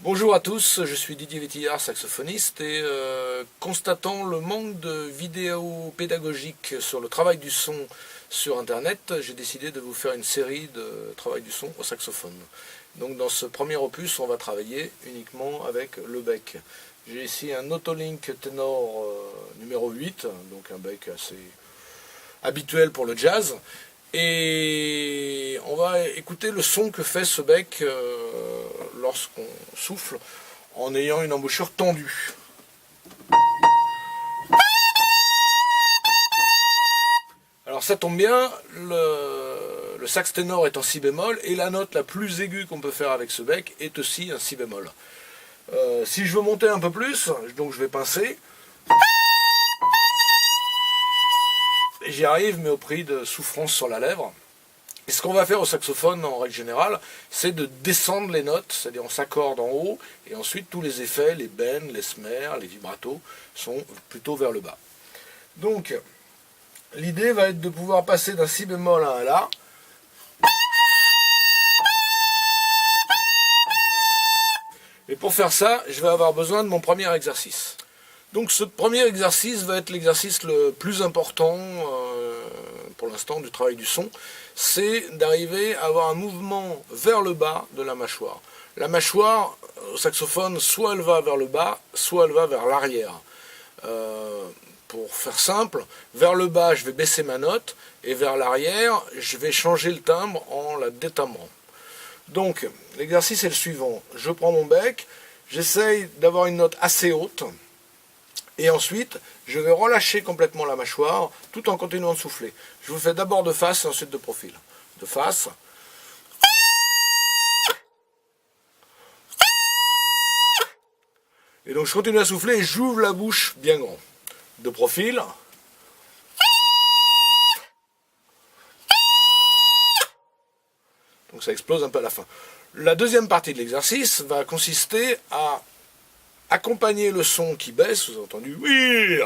Bonjour à tous, je suis Didier Vétillard, saxophoniste, et constatant le manque de vidéos pédagogiques sur le travail du son sur Internet, j'ai décidé de vous faire une série de travail du son au saxophone. Donc dans ce premier opus, on va travailler uniquement avec le bec. J'ai ici un Autolink Tenor numéro 8, donc un bec assez habituel pour le jazz. Et on va écouter le son que fait ce bec lorsqu'on souffle en ayant une embouchure tendue. Alors ça tombe bien, le sax ténor est en si bémol et la note la plus aiguë qu'on peut faire avec ce bec est aussi un si bémol. Si je veux monter un peu plus, donc je vais pincer. J'y arrive, mais au prix de souffrance sur la lèvre. Et ce qu'on va faire au saxophone, en règle générale, c'est de descendre les notes, c'est-à-dire on s'accorde en haut, et ensuite tous les effets, les bends, les snares, les vibratos, sont plutôt vers le bas. Donc, l'idée va être de pouvoir passer d'un si bémol à un la. Et pour faire ça, je vais avoir besoin de mon premier exercice. Donc ce premier exercice va être l'exercice le plus important pour l'instant du travail du son, c'est d'arriver à avoir un mouvement vers le bas de la mâchoire. La mâchoire, au saxophone, soit elle va vers le bas, soit elle va vers l'arrière. Pour faire simple, vers le bas, je vais baisser ma note, et vers l'arrière, je vais changer le timbre en la détimbrant. Donc, l'exercice est le suivant. Je prends mon bec, j'essaye d'avoir une note assez haute, et ensuite, je vais relâcher complètement la mâchoire tout en continuant de souffler. Je vous fais d'abord de face et ensuite de profil. De face. Et donc je continue à souffler et j'ouvre la bouche bien grand. De profil. Donc ça explose un peu à la fin. La deuxième partie de l'exercice va consister à accompagner le son qui baisse, vous avez entendu, oui,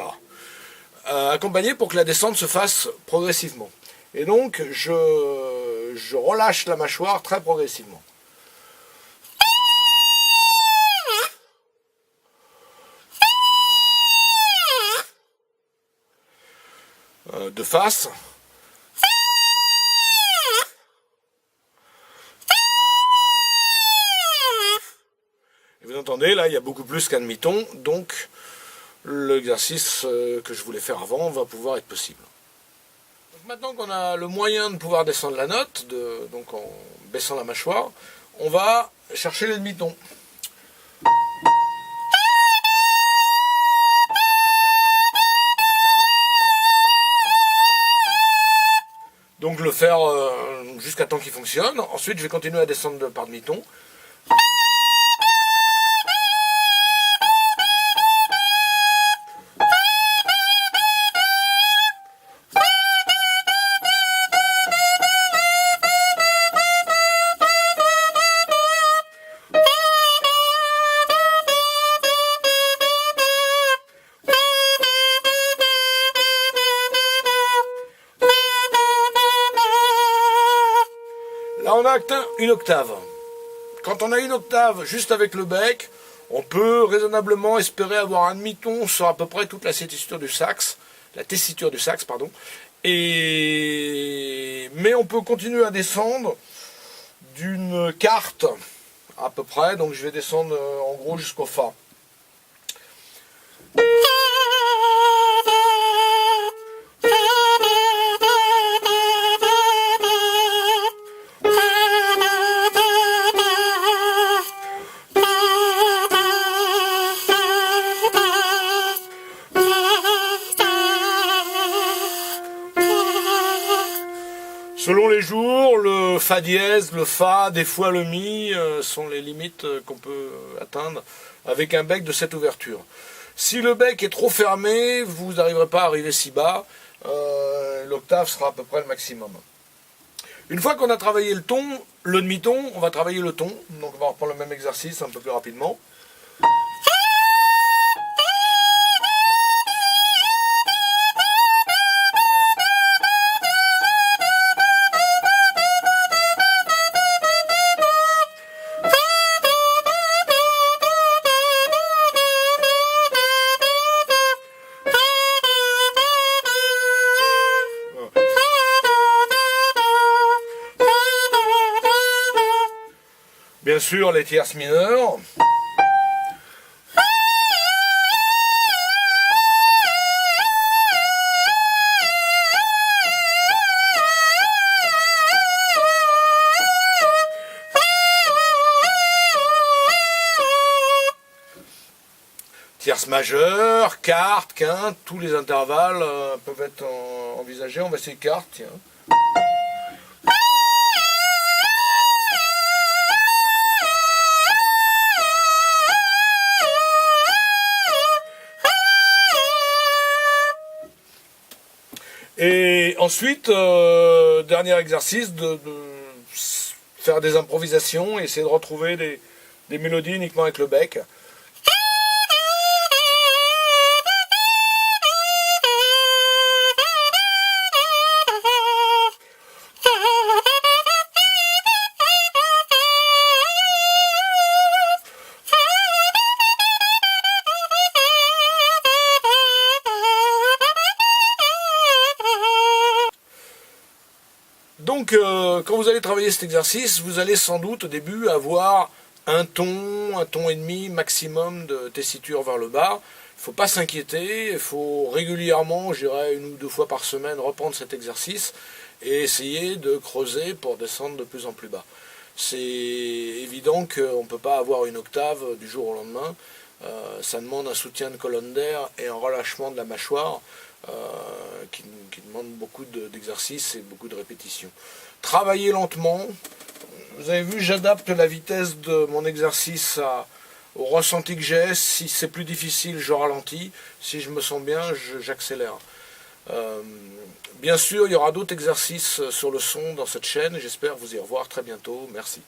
accompagner pour que la descente se fasse progressivement. Et donc, je relâche la mâchoire très progressivement. De face. Vous entendez, là, il y a beaucoup plus qu'un demi-ton, donc l'exercice que je voulais faire avant va pouvoir être possible. Donc maintenant qu'on a le moyen de pouvoir descendre la note, donc en baissant la mâchoire, on va chercher les demi-tons. Donc le faire jusqu'à temps qu'il fonctionne. Ensuite, je vais continuer à descendre par demi-ton. Là, on a atteint une octave. Quand on a une octave juste avec le bec, on peut raisonnablement espérer avoir un demi-ton sur à peu près toute la tessiture du sax, pardon. Mais on peut continuer à descendre d'une quarte à peu près, donc je vais descendre en gros jusqu'au fa. Selon les jours, le fa dièse, le fa, des fois le mi sont les limites qu'on peut atteindre avec un bec de cette ouverture. Si le bec est trop fermé, vous n'arriverez pas à arriver si bas, l'octave sera à peu près le maximum. Une fois qu'on a travaillé le ton, le demi-ton, on va travailler le ton. Donc on va reprendre le même exercice un peu plus rapidement. Bien sûr, les tierces mineures. Tierces majeures, quartes, quintes, tous les intervalles peuvent être envisagés. On va essayer quarte, tiens. Et ensuite, dernier exercice, de faire des improvisations et essayer de retrouver des mélodies uniquement avec le bec. Donc, quand vous allez travailler cet exercice, vous allez sans doute au début avoir un ton et demi maximum de tessiture vers le bas. Il ne faut pas s'inquiéter, il faut régulièrement, je dirais 1 ou 2 fois par semaine, reprendre cet exercice et essayer de creuser pour descendre de plus en plus bas. C'est évident qu'on ne peut pas avoir une octave du jour au lendemain. Ça demande un soutien de colonne d'air et un relâchement de la mâchoire qui demande beaucoup d'exercices et beaucoup de répétitions. Travaillez lentement. Vous avez vu, j'adapte la vitesse de mon exercice au ressenti que j'ai. Si c'est plus difficile, je ralentis. Si je me sens bien, j'accélère. Bien sûr, il y aura d'autres exercices sur le son dans cette chaîne. J'espère vous y revoir très bientôt. Merci.